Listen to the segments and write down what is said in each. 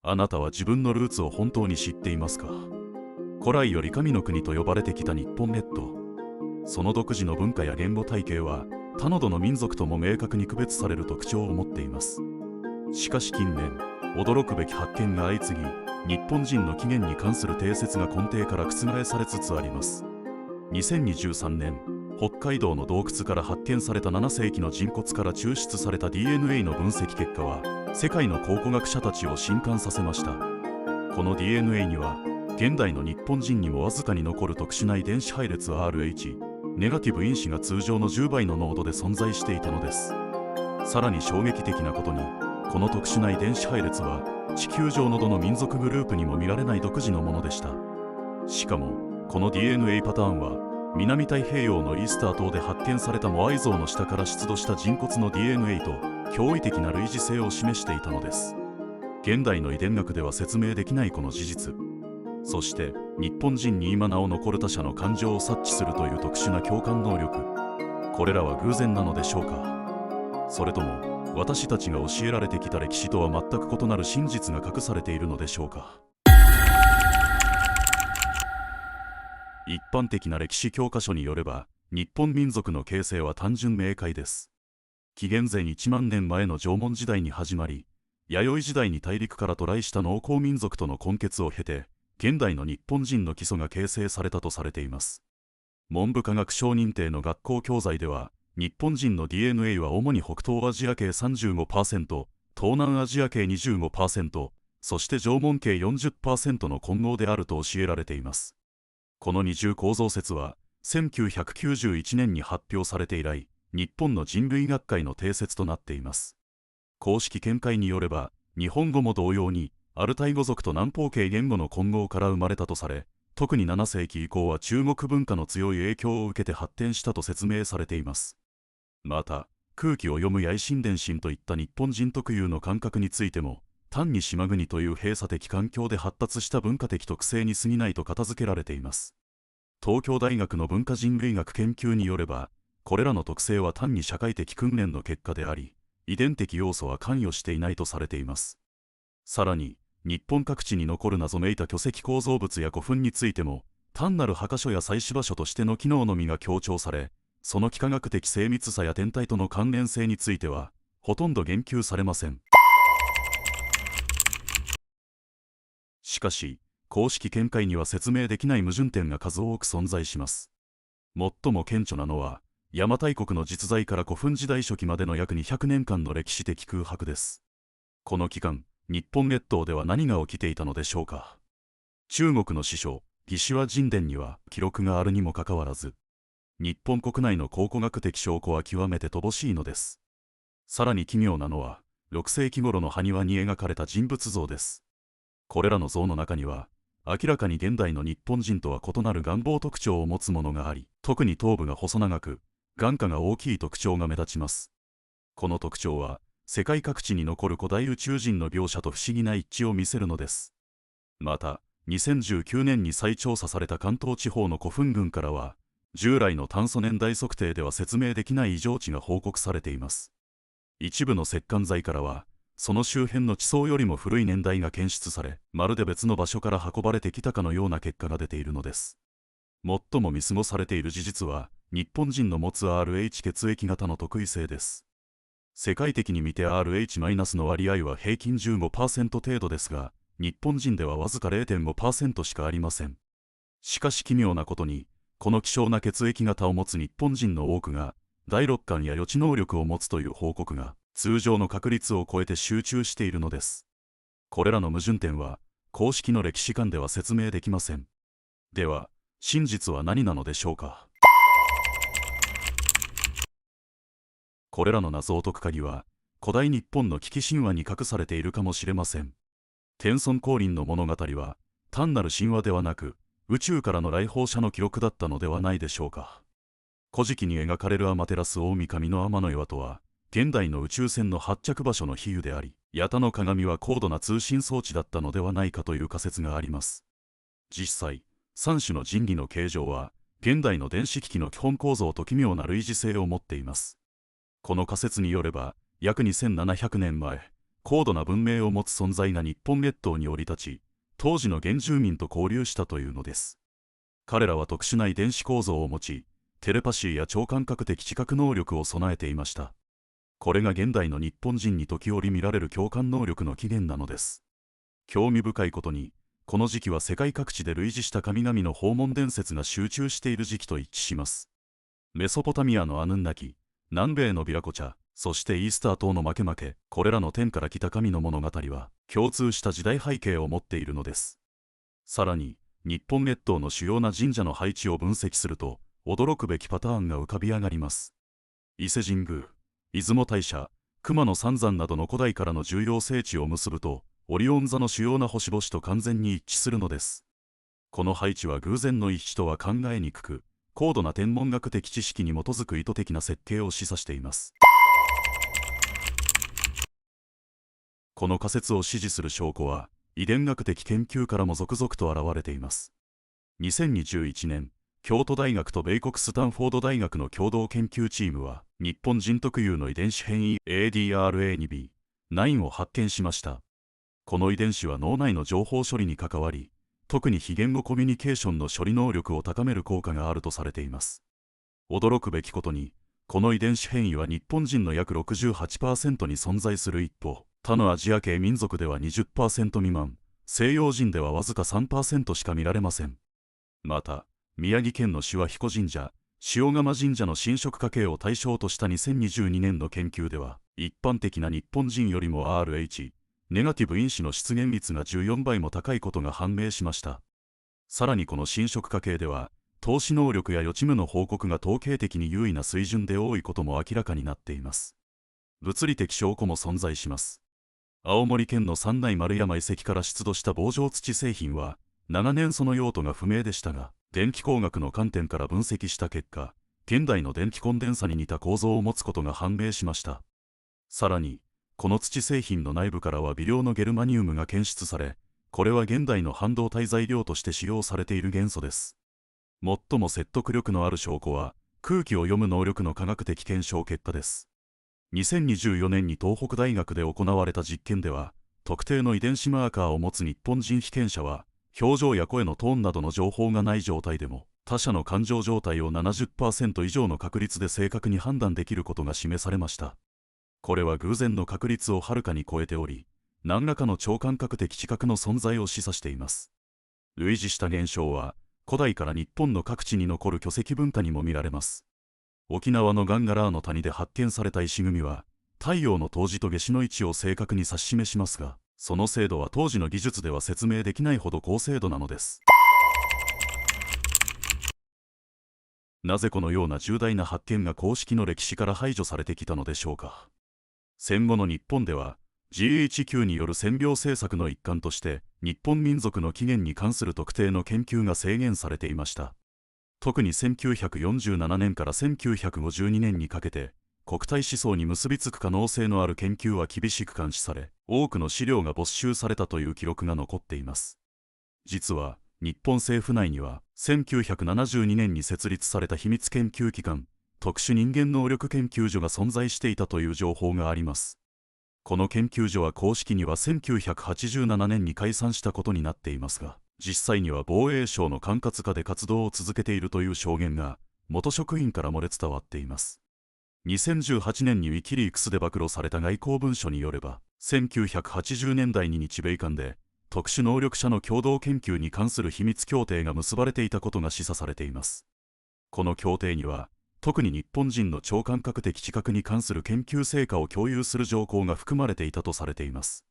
あなたは自分のルーツを本当に知っていますか？古来より神の国と呼ばれてきた日本列島。その独自の文化や言語体系は他のどの民族とも明確に区別される特徴を持っています。しかし近年、驚くべき発見が相次ぎ、日本人の起源に関する定説が根底から覆されつつあります。2023年、北海道の洞窟から発見された7世紀の人骨から抽出された DNA の分析結果は、世界の考古学者たちを震撼させました。この DNA には、現代の日本人にもわずかに残る特殊な遺伝子配列 RH、ネガティブ因子が通常の10倍の濃度で存在していたのです。さらに衝撃的なことに、この特殊な遺伝子配列は、地球上のどの民族グループにも見られない独自のものでした。しかも、この DNA パターンは、南太平洋のイースター島で発見されたモアイ像の下から出土した人骨の DNA と驚異的な類似性を示していたのです。現代の遺伝学では説明できないこの事実。そして日本人に今なお残る他者の感情を察知するという特殊な共感能力。これらは偶然なのでしょうか？それとも私たちが教えられてきた歴史とは全く異なる真実が隠されているのでしょうか？一般的な歴史教科書によれば、日本民族の形成は単純明快です。紀元前1万年前の縄文時代に始まり、弥生時代に大陸から渡来した農耕民族との混血を経て、現代の日本人の基礎が形成されたとされています。文部科学省認定の学校教材では、日本人の DNA は主に北東アジア系 35%、東南アジア系 25%、そして縄文系 40% の混合であると教えられています。この二重構造説は、1991年に発表されて以来、日本の人類学会の定説となっています。公式見解によれば、日本語も同様に、アルタイ語族と南方系言語の混合から生まれたとされ、特に7世紀以降は中国文化の強い影響を受けて発展したと説明されています。また、空気を読むやい神伝心といった日本人特有の感覚についても、単に島国という閉鎖的環境で発達した文化的特性に過ぎないと片付けられています。東京大学の文化人類学研究によれば、これらの特性は単に社会的訓練の結果であり、遺伝的要素は関与していないとされています。さらに、日本各地に残る謎めいた巨石構造物や古墳についても、単なる墓所や祭祀場所としての機能のみが強調され、その幾何学的精密さや天体との関連性については、ほとんど言及されません。しかし、公式見解には説明できない矛盾点が数多く存在します。最も顕著なのは、邪馬台国の実在から古墳時代初期までの約200年間の歴史的空白です。この期間、日本列島では何が起きていたのでしょうか。中国の史書、魏志倭人伝には記録があるにもかかわらず、日本国内の考古学的証拠は極めて乏しいのです。さらに奇妙なのは、6世紀頃の埴輪に描かれた人物像です。これらの像の中には、明らかに現代の日本人とは異なる眼房特徴を持つものがあり、特に頭部が細長く、眼下が大きい特徴が目立ちます。この特徴は、世界各地に残る古代宇宙人の描写と不思議な一致を見せるのです。また、2019年に再調査された関東地方の古墳群からは、従来の炭素年代測定では説明できない異常値が報告されています。一部の石棺材からは、その周辺の地層よりも古い年代が検出され、まるで別の場所から運ばれてきたかのような結果が出ているのです。最も見過ごされている事実は、日本人の持つ RH 血液型の特異性です。世界的に見て RH- の割合は平均 15% 程度ですが、日本人ではわずか 0.5% しかありません。しかし奇妙なことに、この希少な血液型を持つ日本人の多くが、第六感や予知能力を持つという報告が、通常の確率を超えて集中しているのです。これらの矛盾点は、公式の歴史観では説明できません。では、真実は何なのでしょうか。これらの謎を解く鍵は、古代日本の危機神話に隠されているかもしれません。天孫降臨の物語は、単なる神話ではなく、宇宙からの来訪者の記録だったのではないでしょうか。古事記に描かれる天照大神の天の岩とは、現代の宇宙船の発着場所の比喩であり、八田の鏡は高度な通信装置だったのではないかという仮説があります。実際、3種の神器の形状は、現代の電子機器の基本構造と奇妙な類似性を持っています。この仮説によれば、約2700年前、高度な文明を持つ存在が日本列島に降り立ち、当時の原住民と交流したというのです。彼らは特殊な遺伝子構造を持ち、テレパシーや超感覚的知覚能力を備えていました。これが現代の日本人に時折見られる共感能力の起源なのです。興味深いことに、この時期は世界各地で類似した神々の訪問伝説が集中している時期と一致します。メソポタミアのアヌンナキ、南米のビラコチャ、そしてイースター島のマケマケ、これらの天から来た神の物語は共通した時代背景を持っているのです。さらに、日本列島の主要な神社の配置を分析すると、驚くべきパターンが浮かび上がります。伊勢神宮、出雲大社、熊野三山などの古代からの重要聖地を結ぶと、オリオン座の主要な星々と完全に一致するのです。この配置は偶然の一致とは考えにくく、高度な天文学的知識に基づく意図的な設計を示唆しています。この仮説を支持する証拠は、遺伝学的研究からも続々と現れています。2021年、京都大学と米国スタンフォード大学の共同研究チームは、日本人特有の遺伝子変異 ADRA2B9 を発見しました。この遺伝子は脳内の情報処理に関わり、特に非言語コミュニケーションの処理能力を高める効果があるとされています。驚くべきことに、この遺伝子変異は日本人の約 68% に存在する一方、他のアジア系民族では 20% 未満、西洋人ではわずか 3% しか見られません。また、宮城県の志波彦神社、塩釜神社の神職家系を対象とした2022年の研究では、一般的な日本人よりも Rh、ネガティブ因子の出現率が14倍も高いことが判明しました。さらにこの神職家系では、透視能力や予知夢の報告が統計的に優位な水準で多いことも明らかになっています。物理的証拠も存在します。青森県の三内丸山遺跡から出土した棒状土製品は、長年その用途が不明でしたが、電気工学の観点から分析した結果、現代の電気コンデンサに似た構造を持つことが判明しました。さらに、この土製品の内部からは微量のゲルマニウムが検出され、これは現代の半導体材料として使用されている元素です。最も説得力のある証拠は、空気を読む能力の科学的検証結果です。2024年に東北大学で行われた実験では、特定の遺伝子マーカーを持つ日本人被験者は、表情や声のトーンなどの情報がない状態でも、他者の感情状態を 70% 以上の確率で正確に判断できることが示されました。これは偶然の確率をはるかに超えており、何らかの超感覚的知覚の存在を示唆しています。類似した現象は、古代から日本の各地に残る巨石文化にも見られます。沖縄のガンガラーの谷で発見された石組みは、太陽の冬至と夏至の位置を正確に指し示しますが、その精度は当時の技術では説明できないほど高精度なのです。なぜこのような重大な発見が公式の歴史から排除されてきたのでしょうか。戦後の日本では GHQ による占領政策の一環として日本民族の起源に関する特定の研究が制限されていました。特に1947年から1952年にかけて国体思想に結びつく可能性のある研究は厳しく監視され、多くの資料が没収されたという記録が残っています。実は日本政府内には1972年に設立された秘密研究機関特殊人間能力研究所が存在していたという情報があります。この研究所は公式には1987年に解散したことになっていますが、実際には防衛省の管轄下で活動を続けているという証言が元職員から漏れ伝わっています。2018年にウィキリークスで暴露された外交文書によれば、1980年代に日米間で特殊能力者の共同研究に関する秘密協定が結ばれていたことが示唆されています。この協定には、特に日本人の超感覚的知覚に関する研究成果を共有する条項が含まれていたとされています。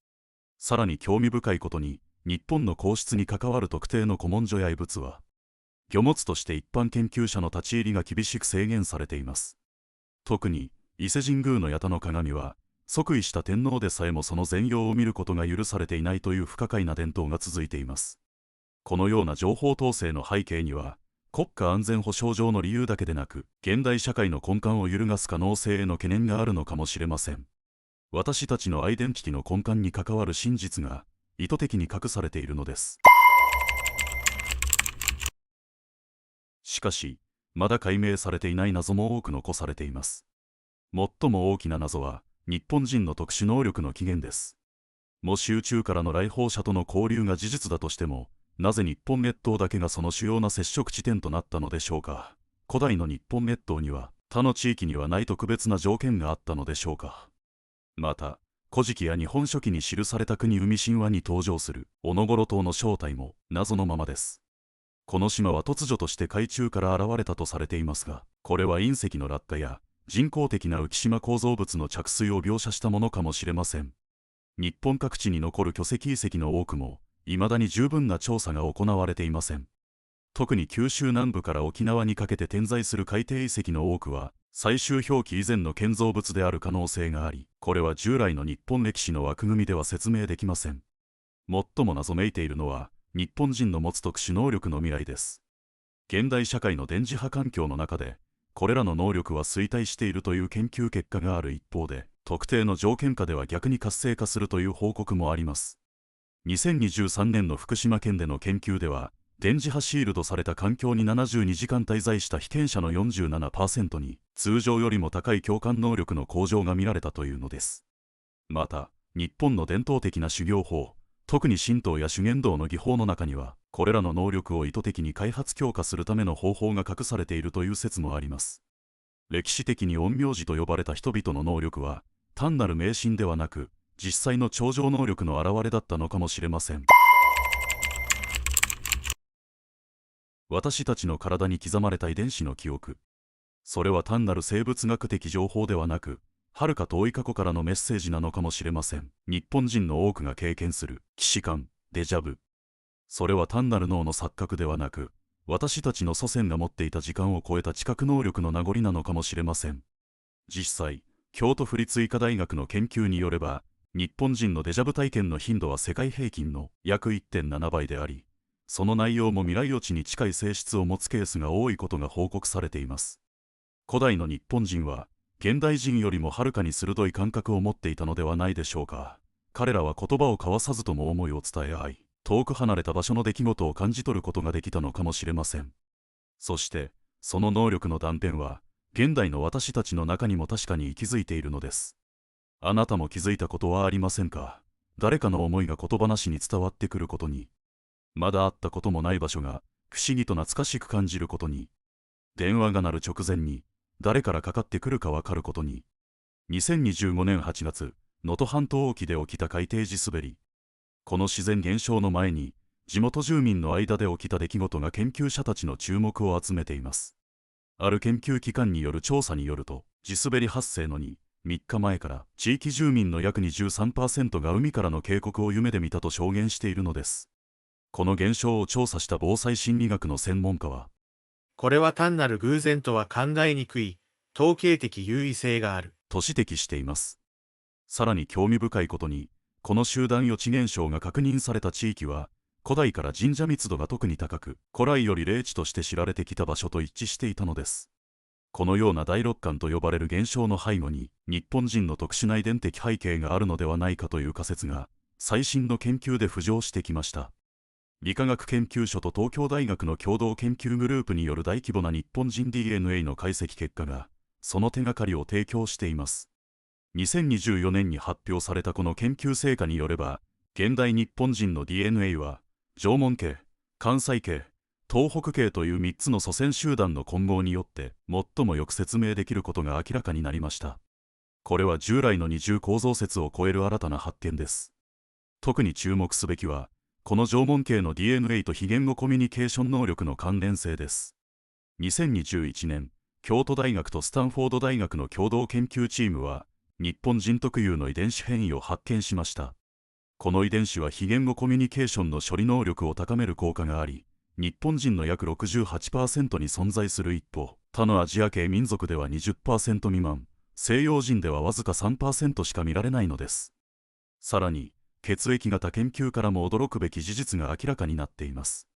さらに興味深いことに、日本の皇室に関わる特定の古文書や遺物は、御物として一般研究者の立ち入りが厳しく制限されています。特に、伊勢神宮の八田の鏡は、即位した天皇でさえもその全容を見ることが許されていないという不可解な伝統が続いています。このような情報統制の背景には、国家安全保障上の理由だけでなく、現代社会の根幹を揺るがす可能性への懸念があるのかもしれません。私たちのアイデンティティの根幹に関わる真実が、意図的に隠されているのです。しかし、まだ解明されていない謎も多く残されています。最も大きな謎は、日本人の特殊能力の起源です。もし宇宙からの来訪者との交流が事実だとしても、なぜ日本列島だけがその主要な接触地点となったのでしょうか。古代の日本列島には他の地域にはない特別な条件があったのでしょうか。また、古事記や日本書紀に記された国海神話に登場するオノゴロ島の正体も謎のままです。この島は突如として海中から現れたとされていますが、これは隕石の落下や人工的な浮島構造物の着水を描写したものかもしれません。日本各地に残る巨石遺跡の多くも、未だに十分な調査が行われていません。特に九州南部から沖縄にかけて点在する海底遺跡の多くは、最終表記以前の建造物である可能性があり、これは従来の日本歴史の枠組みでは説明できません。最も謎めいているのは、日本人の持つ特殊能力の未来です。現代社会の電磁波環境の中で、これらの能力は衰退しているという研究結果がある一方で、特定の条件下では逆に活性化するという報告もあります。2023年の福島県での研究では、電磁波シールドされた環境に72時間滞在した被験者の 47% に、通常よりも高い共感能力の向上が見られたというのです。また、日本の伝統的な修行法、特に神道や修験道の技法の中には、これらの能力を意図的に開発強化するための方法が隠されているという説もあります。歴史的に陰陽師と呼ばれた人々の能力は、単なる迷信ではなく、実際の超常能力の表れだったのかもしれません。私たちの体に刻まれた遺伝子の記憶。それは単なる生物学的情報ではなく、遥か遠い過去からのメッセージなのかもしれません。日本人の多くが経験する既視感、デジャブ。それは単なる脳の錯覚ではなく、私たちの祖先が持っていた時間を超えた知覚能力の名残なのかもしれません。実際、京都府立医科大学の研究によれば、日本人のデジャブ体験の頻度は世界平均の約 1.7 倍であり、その内容も未来予知に近い性質を持つケースが多いことが報告されています。古代の日本人は、現代人よりもはるかに鋭い感覚を持っていたのではないでしょうか。彼らは言葉を交わさずとも思いを伝え合い、遠く離れた場所の出来事を感じ取ることができたのかもしれません。そして、その能力の断片は、現代の私たちの中にも確かに息づいているのです。あなたも気づいたことはありませんか？誰かの思いが言葉なしに伝わってくることに。まだ会ったこともない場所が不思議と懐かしく感じることに。電話が鳴る直前に誰からかかってくるかわかることに。2025年8月、能登半島沖で起きた海底地滑り。この自然現象の前に、地元住民の間で起きた出来事が研究者たちの注目を集めています。ある研究機関による調査によると、地滑り発生の3日前から地域住民の約 23% が海からの渓谷を夢で見たと証言しているのです。この現象を調査した防災心理学の専門家は、これは単なる偶然とは考えにくい、統計的優位性がある。と指摘しています。さらに興味深いことに、この集団予知現象が確認された地域は、古代から神社密度が特に高く、古来より霊地として知られてきた場所と一致していたのです。このような第六感と呼ばれる現象の背後に、日本人の特殊な遺伝的背景があるのではないかという仮説が、最新の研究で浮上してきました。理化学研究所と東京大学の共同研究グループによる大規模な日本人 DNA の解析結果が、その手がかりを提供しています。2024年に発表されたこの研究成果によれば、現代日本人の DNA は、縄文系、関西系、東北系という3つの祖先集団の混合によって最もよく説明できることが明らかになりました。これは従来の二重構造説を超える新たな発見です。特に注目すべきは、この縄文系の DNA と非言語コミュニケーション能力の関連性です。2021年、京都大学とスタンフォード大学の共同研究チームは、日本人特有の遺伝子変異を発見しました。この遺伝子は非言語コミュニケーションの処理能力を高める効果があり、日本人の約 68% に存在する一方、他のアジア系民族では 20% 未満、西洋人ではわずか 3% しか見られないのです。さらに、血液型研究からも驚くべき事実が明らかになっています。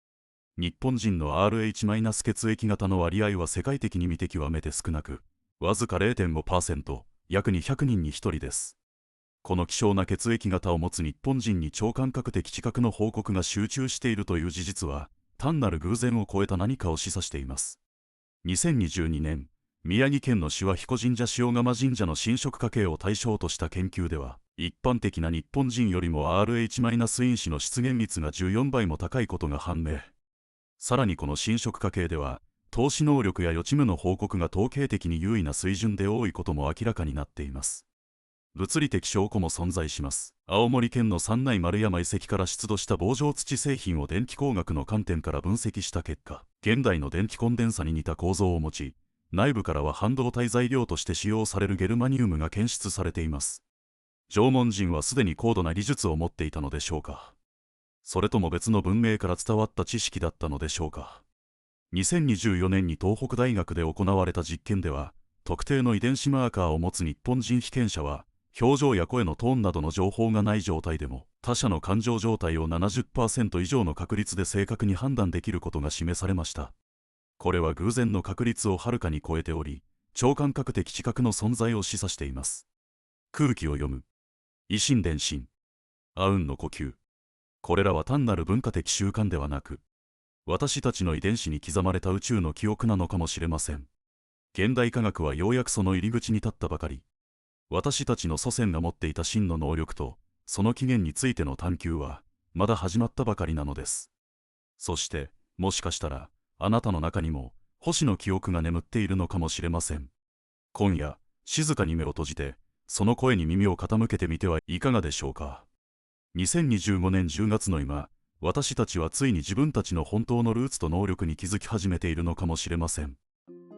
日本人の Rh- 血液型の割合は世界的に見て極めて少なく、わずか 0.5%、約200人に1人です。この希少な血液型を持つ日本人に超感覚的知覚の報告が集中しているという事実は、単なる偶然を超えた何かを示唆しています。2022年、宮城県の志波彦神社塩釜神社の神職家系を対象とした研究では、一般的な日本人よりも Rh- 因子の出現率が14倍も高いことが判明。さらにこの侵食家系では、透視能力や予知夢の報告が統計的に優位な水準で多いことも明らかになっています。物理的証拠も存在します。青森県の三内丸山遺跡から出土した棒状土製品を電気工学の観点から分析した結果、現代の電気コンデンサに似た構造を持ち、内部からは半導体材料として使用されるゲルマニウムが検出されています。縄文人はすでに高度な技術を持っていたのでしょうか。それとも別の文明から伝わった知識だったのでしょうか。2024年に東北大学で行われた実験では、特定の遺伝子マーカーを持つ日本人被験者は、表情や声のトーンなどの情報がない状態でも、他者の感情状態を 70% 以上の確率で正確に判断できることが示されました。これは偶然の確率をはるかに超えており、超感覚的知覚の存在を示唆しています。空気を読む。以心伝心。阿吽の呼吸。これらは単なる文化的習慣ではなく、私たちの遺伝子に刻まれた宇宙の記憶なのかもしれません。現代科学はようやくその入り口に立ったばかり。私たちの祖先が持っていた真の能力と、その起源についての探求は、まだ始まったばかりなのです。そして、もしかしたら、あなたの中にも、星の記憶が眠っているのかもしれません。今夜、静かに目を閉じて、その声に耳を傾けてみてはいかがでしょうか。2025年10月の今、私たちはついに自分たちの本当のルーツと能力に気づき始めているのかもしれません。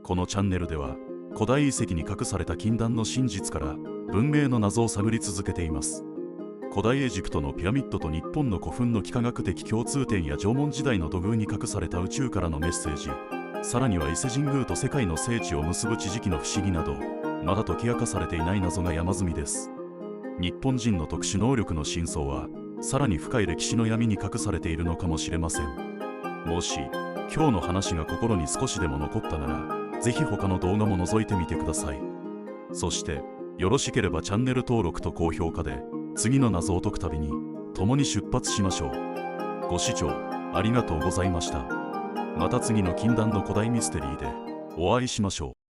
このチャンネルでは、古代遺跡に隠された禁断の真実から文明の謎を探り続けています。古代エジプトのピラミッドと日本の古墳の幾何学的共通点や縄文時代の土偶に隠された宇宙からのメッセージ、さらには伊勢神宮と世界の聖地を結ぶ地磁気の不思議など、まだ解き明かされていない謎が山積みです。日本人の特殊能力の真相は、さらに深い歴史の闇に隠されているのかもしれません。もし、今日の話が心に少しでも残ったなら、ぜひ他の動画も覗いてみてください。そして、よろしければチャンネル登録と高評価で、次の謎を解くたびに、共に出発しましょう。ご視聴、ありがとうございました。また次の禁断の古代ミステリーで、お会いしましょう。